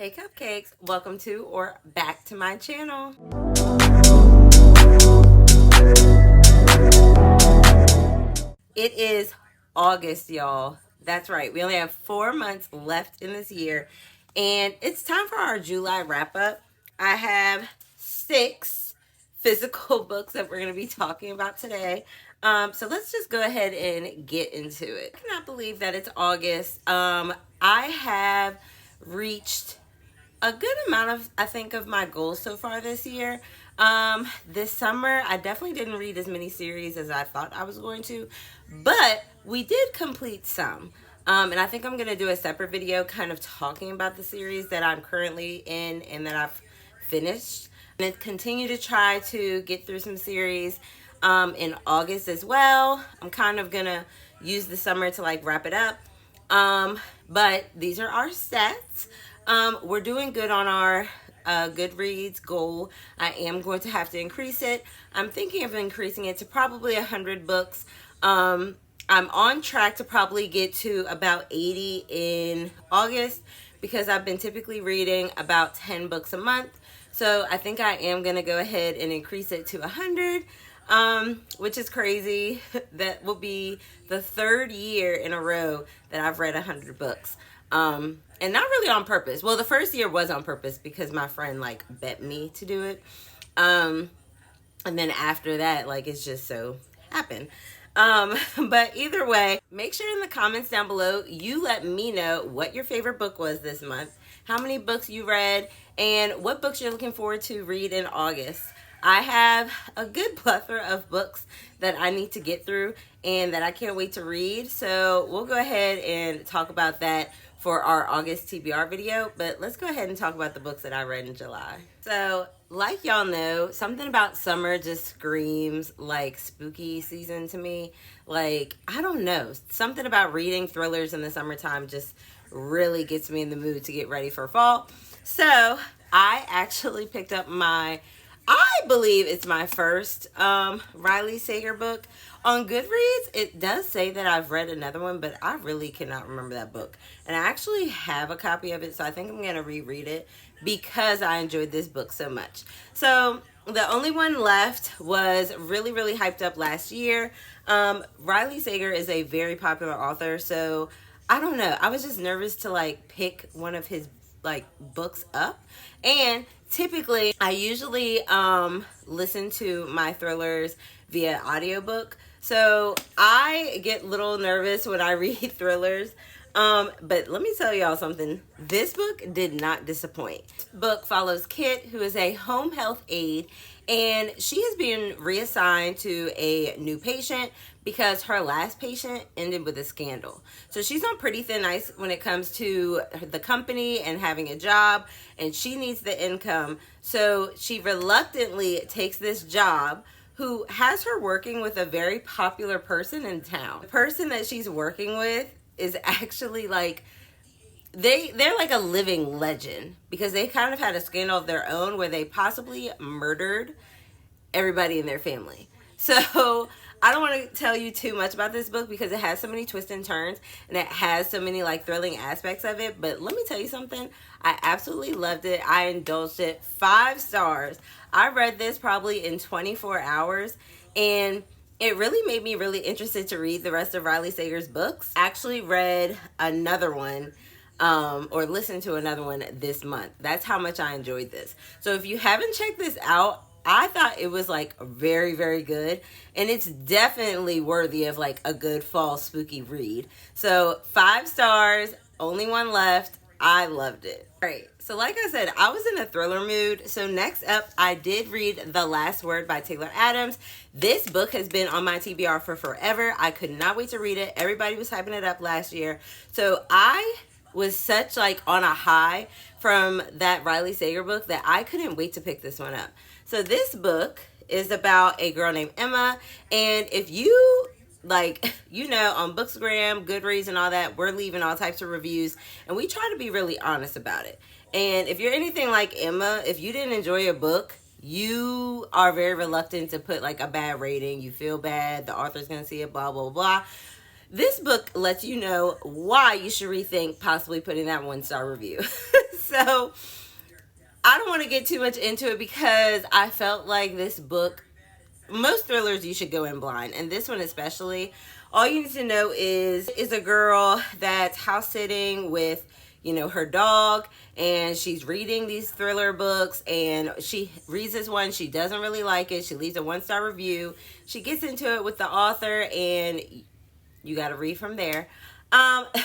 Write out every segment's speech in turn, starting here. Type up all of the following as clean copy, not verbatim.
Hey cupcakes, welcome to or back to my channel. It is August, y'all. That's right. We only have 4 months left in this year, and it's time for our July wrap up. I have 6 physical books that we're going to be talking about today. So let's just go ahead and get into it. I cannot believe that it's August. I have reached a good amount of, I think, of my goals so far this year. This summer, I definitely didn't read as many series as I thought I was going to, but we did complete some. And I think I'm going to do a separate video kind of talking about the series that I'm currently in and that I've finished. And continue to try to get through some series in August as well. I'm kind of going to use the summer to like wrap it up. But these are our stats. We're doing good on our Goodreads goal. I am going to have to increase it. I'm thinking of increasing it to probably 100 books. I'm on track to probably get to about 80 in August because I've been typically reading about 10 books a month. So I think I am going to go ahead and increase it to 100. Which is crazy. That will be the 3rd year in a row that I've read 100 books. And not really on purpose. Well, the first year was on purpose because my friend like bet me to do it. And then after that, like it's just so happened. But either way, make sure in the comments down below, you let me know what your favorite book was this month, how many books you read, and what books you're looking forward to read in August. I have a good plethora of books that I need to get through and that I can't wait to read. So we'll go ahead and talk about that for our August TBR video. But let's go ahead and talk about the books that I read in July. So like y'all know, something about summer just screams like spooky season to me. Like, I don't know. Something about reading thrillers in the summertime just really gets me in the mood to get ready for fall. So I actually picked up I believe it's my first Riley Sager book. On Goodreads, it does say that I've read another one, but I really cannot remember that book. And I actually have a copy of it, so I think I'm going to reread it because I enjoyed this book so much. So the only one left was really, really hyped up last year. Riley Sager is a very popular author, so I don't know. I was just nervous to like pick one of his like books up, and typically I usually listen to my thrillers via audiobook, so I get a little nervous when I read thrillers. But let me tell y'all something. This book did not disappoint. This book follows Kit, who is a home health aide, and she has been reassigned to a new patient because her last patient ended with a scandal. So she's on pretty thin ice when it comes to the company and having a job, and she needs the income. So she reluctantly takes this job, who has her working with a very popular person in town. The person that she's working with is actually like, they're like a living legend because they kind of had a scandal of their own where they possibly murdered everybody in their family. So I don't want to tell you too much about this book because it has so many twists and turns and it has so many like thrilling aspects of it. But let me tell you something. I absolutely loved it. I indulged it. 5 stars. I read this probably in 24 hours, and it really made me really interested to read the rest of Riley Sager's books. I actually read another one or listened to another one this month. That's how much I enjoyed this. So if you haven't checked this out, I thought it was like very, very good, and it's definitely worthy of like a good fall spooky read. So 5 stars, only one left. I loved it. All right, so like I said, I was in a thriller mood. So next up, I did read The Last Word by Taylor Adams. This book has been on my TBR for forever. I could not wait to read it. Everybody was hyping it up last year. So I was such like on a high from that Riley Sager book that I couldn't wait to pick this one up. So this book is about a girl named Emma, and if you like, you know, on Bookstagram, Goodreads, and all that, we're leaving all types of reviews, and we try to be really honest about it. And if you're anything like Emma, if you didn't enjoy a book, you are very reluctant to put like a bad rating. You feel bad, the author's gonna see it, blah, blah, blah. This book lets you know why you should rethink possibly putting that 1-star review. So I don't want to get too much into it because I felt like this book, most thrillers you should go in blind, and this one especially, all you need to know is a girl that's house sitting with, you know, her dog, and she's reading these thriller books, and she reads this one, she doesn't really like it, she leaves a 1-star review, she gets into it with the author, and you got to read from there.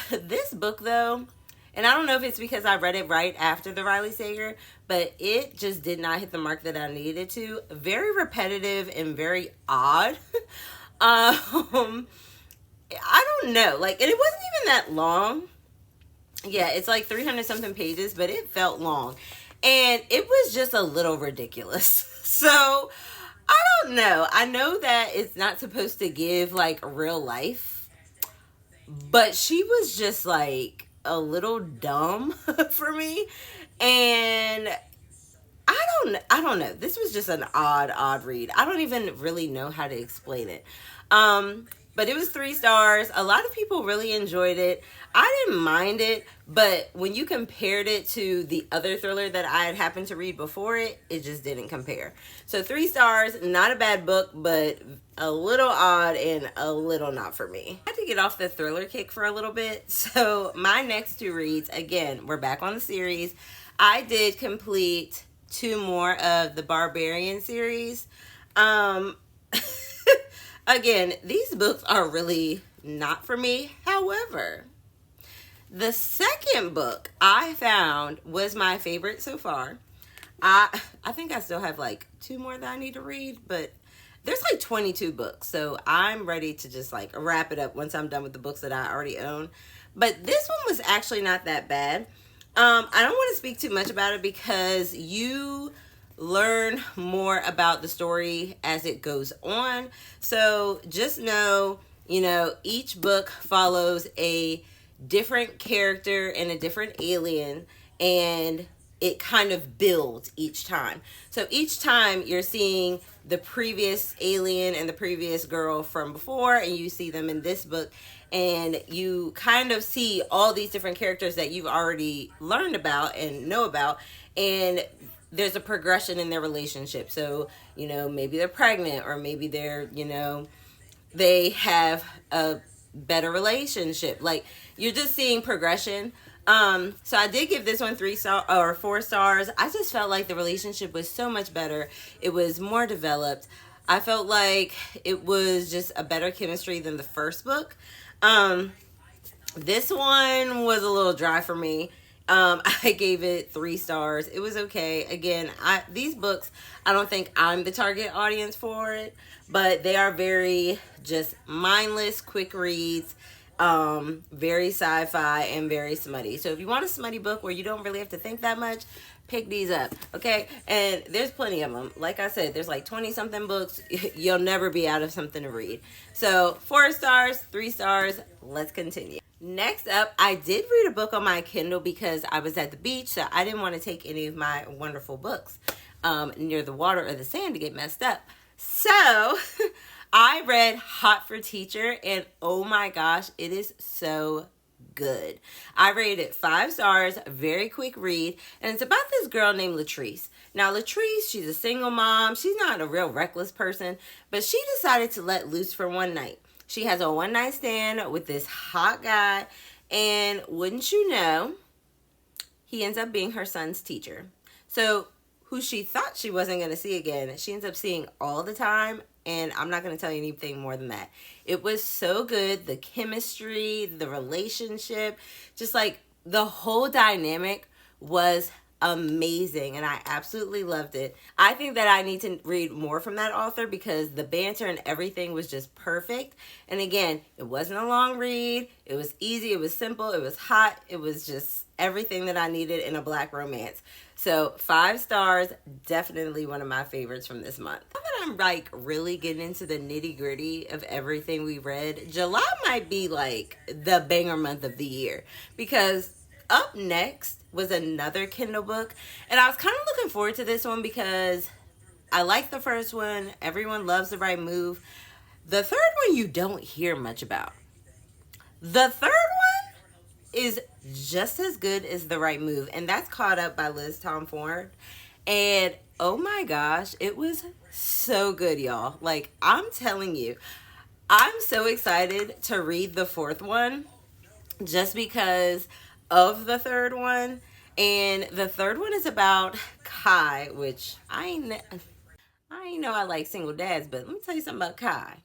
This book though, and I don't know if it's because I read it right after the Riley Sager, but it just did not hit the mark that I needed to. Very repetitive and very odd. I don't know, like, and it wasn't even that long. Yeah, it's like 300 something pages, but it felt long, and it was just a little ridiculous. So I don't know. I know that it's not supposed to give like real life, but she was just like a little dumb for me, and I don't know. This was just an odd read. I don't even really know how to explain it. But it was 3 stars. A lot of people really enjoyed it. I didn't mind it, but when you compared it to the other thriller that I had happened to read before it, it just didn't compare. So 3 stars, not a bad book, but a little odd and a little not for me. I had to get off the thriller kick for a little bit. So my next 2 reads, again, we're back on the series. I did complete 2 more of the Barbarian series. Again, these books are really not for me. However, the second book I found was my favorite so far. I think I still have like 2 more that I need to read, but there's like 22 books. So I'm ready to just like wrap it up once I'm done with the books that I already own. But this one was actually not that bad. I don't want to speak too much about it because you learn more about the story as it goes on. So just know, you know, each book follows a different character and a different alien, and it kind of builds each time. So each time you're seeing the previous alien and the previous girl from before, and you see them in this book, and you kind of see all these different characters that you've already learned about and know about, and there's a progression in their relationship. So, you know, maybe they're pregnant, or maybe they're, you know, they have a better relationship. Like, you're just seeing progression. So I did give this one 4 stars. I just felt like the relationship was so much better. It was more developed. I felt like it was just a better chemistry than the first book. This one was a little dry for me. I gave it 3 stars. It was okay. Again, these books, I don't think I'm the target audience for it, but they are very just mindless, quick reads, very sci-fi and very smutty. So if you want a smutty book where you don't really have to think that much, pick these up, okay? And there's plenty of them. Like I said, there's like 20 something books. You'll never be out of something to read. So 4 stars, 3 stars. Let's continue. Next up, I did read a book on my Kindle because I was at the beach, so I didn't want to take any of my wonderful books near the water or the sand to get messed up. So I read Hot for Teacher, and oh my gosh, it is so good. I rated it 5 stars, very quick read, and it's about this girl named Latrice. Now Latrice, she's a single mom. She's not a real reckless person, but she decided to let loose for one night. She has a one-night stand with this hot guy, and wouldn't you know, he ends up being her son's teacher. So who she thought she wasn't going to see again, she ends up seeing all the time, and I'm not going to tell you anything more than that. It was so good. The chemistry, the relationship, just like the whole dynamic was amazing, and I absolutely loved it. I think that I need to read more from that author because the banter and everything was just perfect. And again, it wasn't a long read. It was easy. It was simple. It was hot. It was just everything that I needed in a Black romance. So 5 stars, definitely one of my favorites from this month. Now that I'm like really getting into the nitty gritty of everything we read, July might be like the banger month of the year, because up next was another Kindle book, and I was kind of looking forward to this one because I like the first one. Everyone loves The Right Move. The third one you don't hear much about. The third one is just as good as The Right Move, and that's Caught Up by Liz Tom Ford. And oh my gosh, it was so good, y'all. Like, I'm telling you, I'm so excited to read the fourth one just because of the third one. And the third one is about Kai, which I ain't know I like single dads, but let me tell you something about Kai.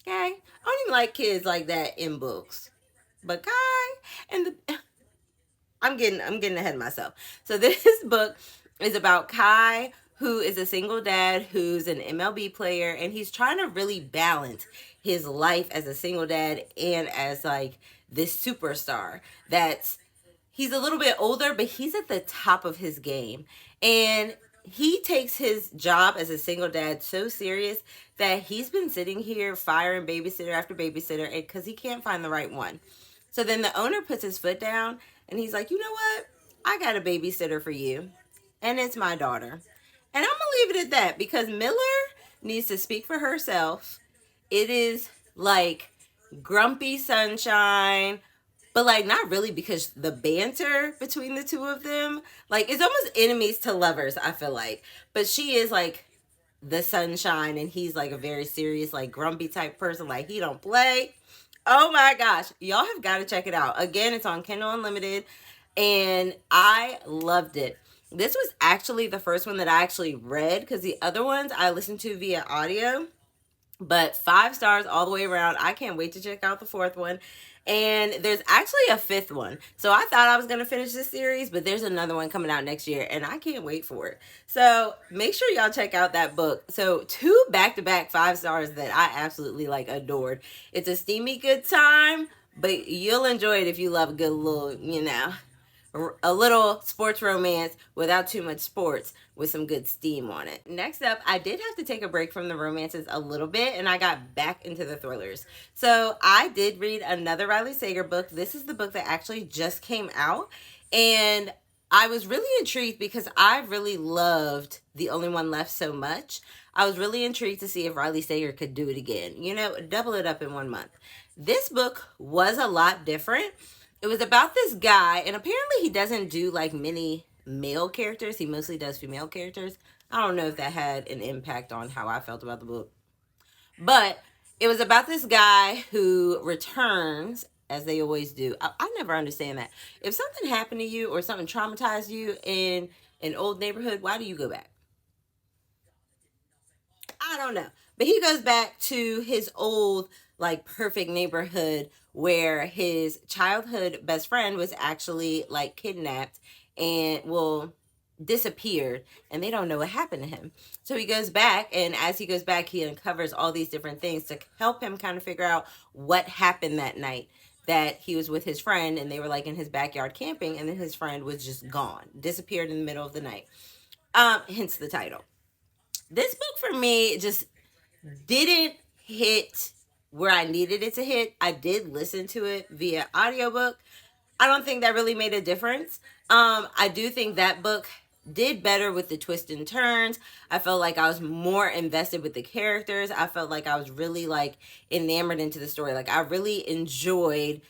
Okay, I don't even like kids like that in books, but Kai and the I'm getting ahead of myself. So this book is about Kai, who is a single dad who's an MLB player, and he's trying to really balance his life as a single dad and as like this superstar that's he's a little bit older, but he's at the top of his game. And he takes his job as a single dad so serious that he's been sitting here firing babysitter after babysitter because he can't find the right one. So then the owner puts his foot down and he's like, you know what? I got a babysitter for you. And it's my daughter. And I'm going to leave it at that because Miller needs to speak for herself. It is like grumpy sunshine, but like not really because the banter between the two of them, like it's almost enemies to lovers, I feel like. But she is like the sunshine and he's like a very serious, like grumpy type person. Like he don't play. Oh my gosh. Y'all have got to check it out. Again, it's on Kindle Unlimited and I loved it. This was actually the first one that I actually read because the other ones I listened to via audio. But 5 stars all the way around. I can't wait to check out the fourth one. And there's actually a fifth one. So I thought I was going to finish this series, but there's another one coming out next year and I can't wait for it. So make sure y'all check out that book. So 2 back-to-back 5 stars that I absolutely like adored. It's a steamy good time, but you'll enjoy it if you love a good little, a little sports romance without too much sports with some good steam on it. Next up, I did have to take a break from the romances a little bit and I got back into the thrillers. So I did read another Riley Sager book. This is the book that actually just came out and I was really intrigued because I really loved The Only One Left so much. I was really intrigued to see if Riley Sager could do it again. Double it up in 1 month. This book was a lot different. It was about this guy, and apparently he doesn't do like many male characters. He mostly does female characters. I don't know if that had an impact on how I felt about the book. But it was about this guy who returns, as they always do. I never understand that. If something happened to you or something traumatized you in an old neighborhood, why do you go back? I don't know. But he goes back to his old, like, perfect neighborhood where his childhood best friend was actually, like, kidnapped and, well, disappeared. And they don't know what happened to him. So he goes back, and as he goes back, he uncovers all these different things to help him kind of figure out what happened that night that he was with his friend, and they were, like, in his backyard camping, and then his friend was just gone, disappeared in the middle of the night. Hence the title. This book for me just didn't hit where I needed it to hit. I did listen to it via audiobook. I don't think that really made a difference. I do think that book did better with the twists and turns. I felt like I was more invested with the characters. I felt like I was really like enamored into the story. Like I really enjoyed,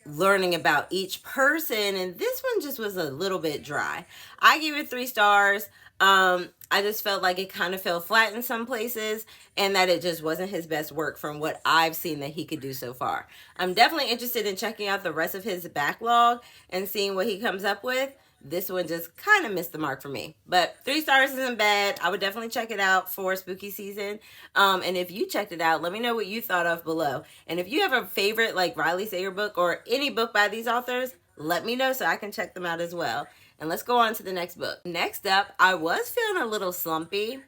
learning about each person. And this one just was a little bit dry. I gave it 3 stars. I just felt like it kind of fell flat in some places and that it just wasn't his best work from what I've seen that he could do so far. I'm definitely interested in checking out the rest of his backlog and seeing what he comes up with. This one just kind of missed the mark for me. But 3 stars isn't bad. I would definitely check it out for spooky season. And if you checked it out, let me know what you thought of below. And if you have a favorite like Riley Sager book or any book by these authors, let me know so I can check them out as well. And let's go on to the next book. Next up, I was feeling a little slumpy,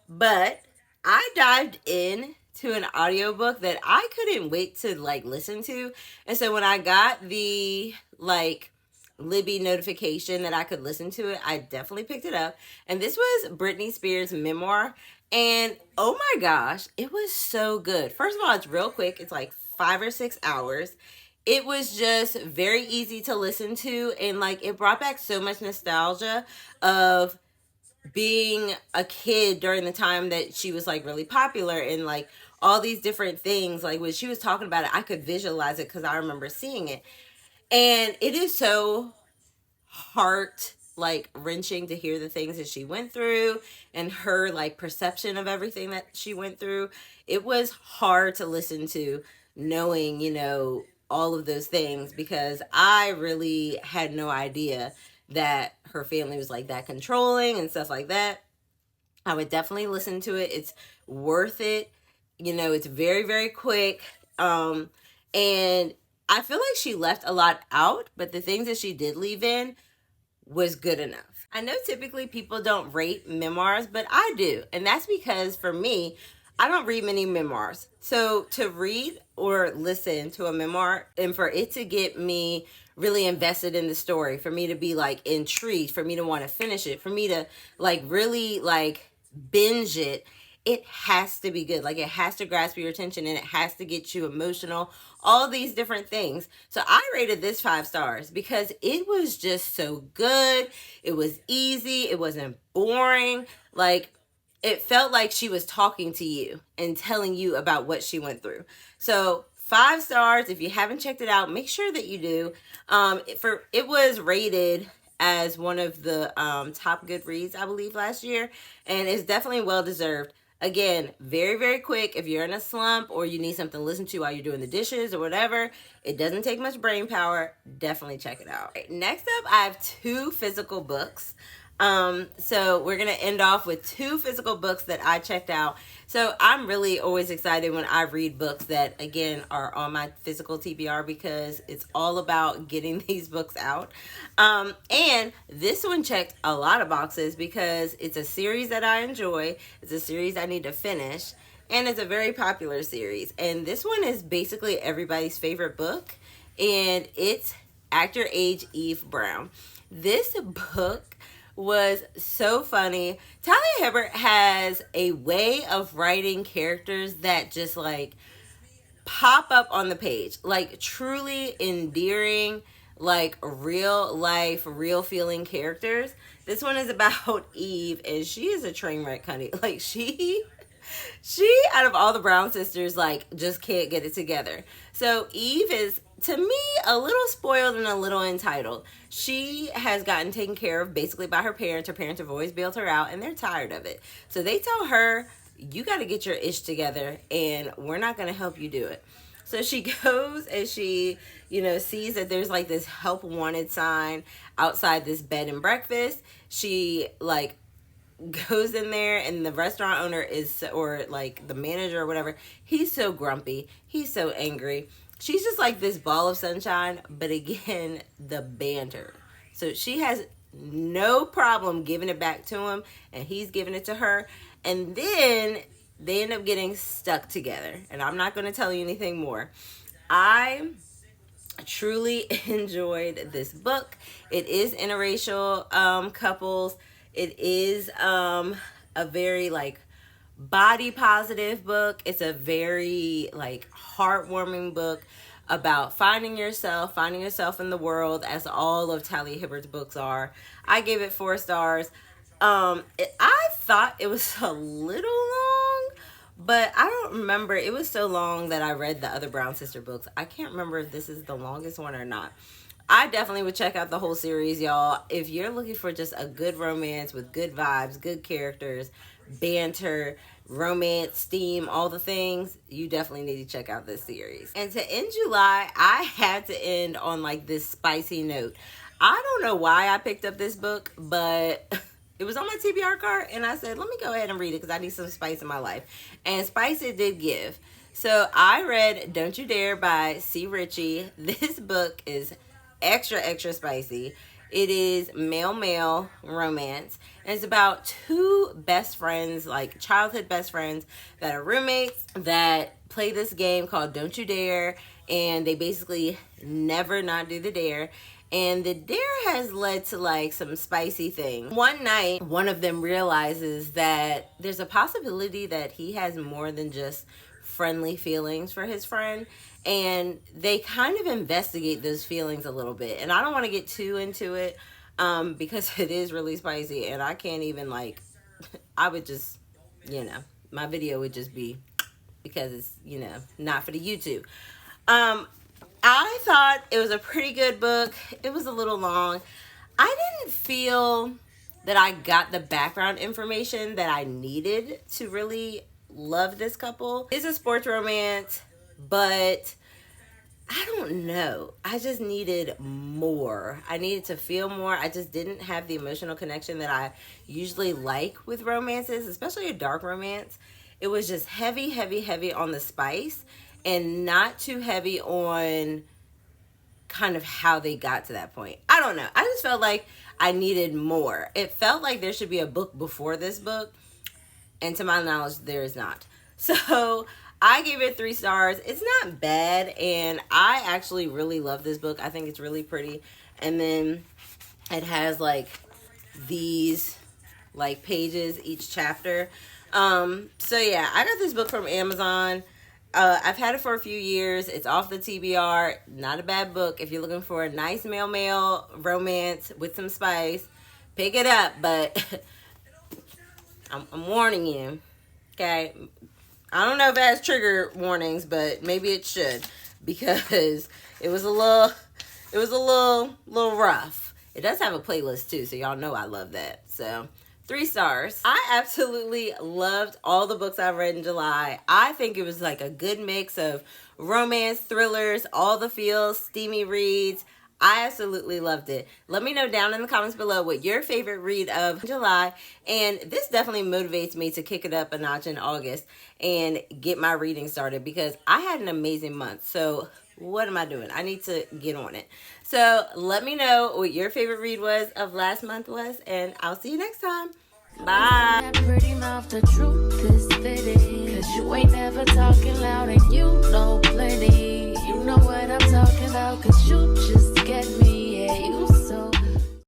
but I dived in to an audiobook that I couldn't wait to like listen to. And so when I got the like Libby notification that I could listen to it, I definitely picked it up. And this was Britney Spears' memoir. And oh my gosh, it was so good. First of all, it's real quick. It's like 5 or 6 hours. It was just very easy to listen to, and like it brought back so much nostalgia of being a kid during the time that she was like really popular and like all these different things. Like when she was talking about it, I could visualize it because I remember seeing it. And it is so heart like wrenching to hear the things that she went through and her like perception of everything that she went through. It was hard to listen to, knowing, you know, all of those things, because I really had no idea that her family was like that controlling and stuff like that. I would definitely listen to it. It's worth it. You know, it's very, very quick. And I feel like she left a lot out, but the things that she did leave in was good enough. I know typically people don't rate memoirs, but I do. And that's because for me, I don't read many memoirs. So to read or listen to a memoir and for it to get me really invested in the story, for me to be like intrigued, for me to want to finish it, for me to like really like binge it, it has to be good. Like it has to grasp your attention and it has to get you emotional, all these different things. So I rated this 5 stars because it was just so good. It was easy. It wasn't boring. Like it felt like she was talking to you and telling you about what she went through. So 5 stars. If you haven't checked it out, make sure that you do. It was rated as one of the top good reads, I believe, last year, and it's definitely well deserved. Again, very, very quick. If you're in a slump or you need something to listen to while you're doing the dishes or whatever, it doesn't take much brain power. Definitely check it out. Right, next up, I have 2 physical books. So we're going to end off with 2 physical books that I checked out. So I'm really always excited when I read books that, again, are on my physical TBR because it's all about getting these books out. And this one checked a lot of boxes because it's a series that I enjoy. It's a series I need to finish. And it's a very popular series. And this one is basically everybody's favorite book. And it's Act Your Age, Eve Brown. This book was so funny. Talia Hibbert has a way of writing characters that just like pop up on the page, like truly endearing, like real life, real feeling characters. This one is about Eve, and she is a train wreck, honey. Like she out of all the Brown sisters, like just can't get it together. So Eve is, to me, a little spoiled and a little entitled. She has gotten taken care of basically by her parents. Her parents have always bailed her out and they're tired of it. So they tell her, you got to get your ish together and we're not going to help you do it. So she goes and she, you know, sees that there's like this help wanted sign outside this bed and breakfast. She like goes in there and the restaurant owner is, or like the manager or whatever, he's so grumpy, he's so angry. She's just like this ball of sunshine, but again, the banter. So she has no problem giving it back to him and he's giving it to her, and then they end up getting stuck together, and I'm not going to tell you anything more. I truly enjoyed this book. It is interracial couples. It is a very like body positive book. It's a very like heartwarming book about finding yourself in the world, as all of Talia Hibbert's books are. I gave it 4 stars. I thought it was a little long, but I don't remember. It was so long that I read the other Brown sister books. I can't remember if this is the longest one or not. I definitely would check out the whole series, y'all. If you're looking for just a good romance with good vibes, good characters, banter, romance, steam, all the things, you definitely need to check out this series. And to end July, I had to end on like this spicy note. I don't know why I picked up this book, but it was on my TBR card and I said, let me go ahead and read it because I need some spice in my life. And spice it did give. So I read Don't You Dare by C. Ritchie. This book is extra spicy. It is male romance, and it's about 2 best friends, like childhood best friends, that are roommates that play this game called Don't You Dare, and they basically never not do the dare. And the dare has led to like some spicy things. One night, one of them realizes that there's a possibility that he has more than just friendly feelings for his friend, and they kind of investigate those feelings a little bit. And I don't want to get too into it because it is really spicy, and I can't even like, I would just, you know, my video would just be because it's, you know, not for the YouTube. I thought it was a pretty good book. It was a little long. I didn't feel that I got the background information that I needed to really love this couple. It's a sports romance, but I don't know. I just needed more. I needed to feel more. I just didn't have the emotional connection that I usually like with romances, especially a dark romance. It was just heavy, heavy, heavy on the spice and not too heavy on kind of how they got to that point. I don't know. I just felt like I needed more. It felt like there should be a book before this book, and to my knowledge, there is not. So I gave it 3 stars. It's not bad, and I actually really love this book. I think it's really pretty. And then it has like these like pages each chapter. So yeah, I got this book from Amazon. I've had it for a few years. It's off the TBR. Not a bad book. If you're looking for a nice male romance with some spice, pick it up. But I'm warning you, okay? I don't know if it has trigger warnings, but maybe it should, because it was a little rough. It does have a playlist too, so y'all know I love that. So 3 stars. I absolutely loved all the books I read in July. I think it was like a good mix of romance, thrillers, all the feels, steamy reads. I absolutely loved it. Let me know down in the comments below what your favorite read of July. And this definitely motivates me to kick it up a notch in August and get my reading started, because I had an amazing month. So what am I doing? I need to get on it. So let me know what your favorite read was of last month was, and I'll see you next time. Bye. That pretty mouth, the truth is fitting. Cause you ain't never talking loud and you know plenty. You know what I'm talking about, cause you just get me, yeah, you so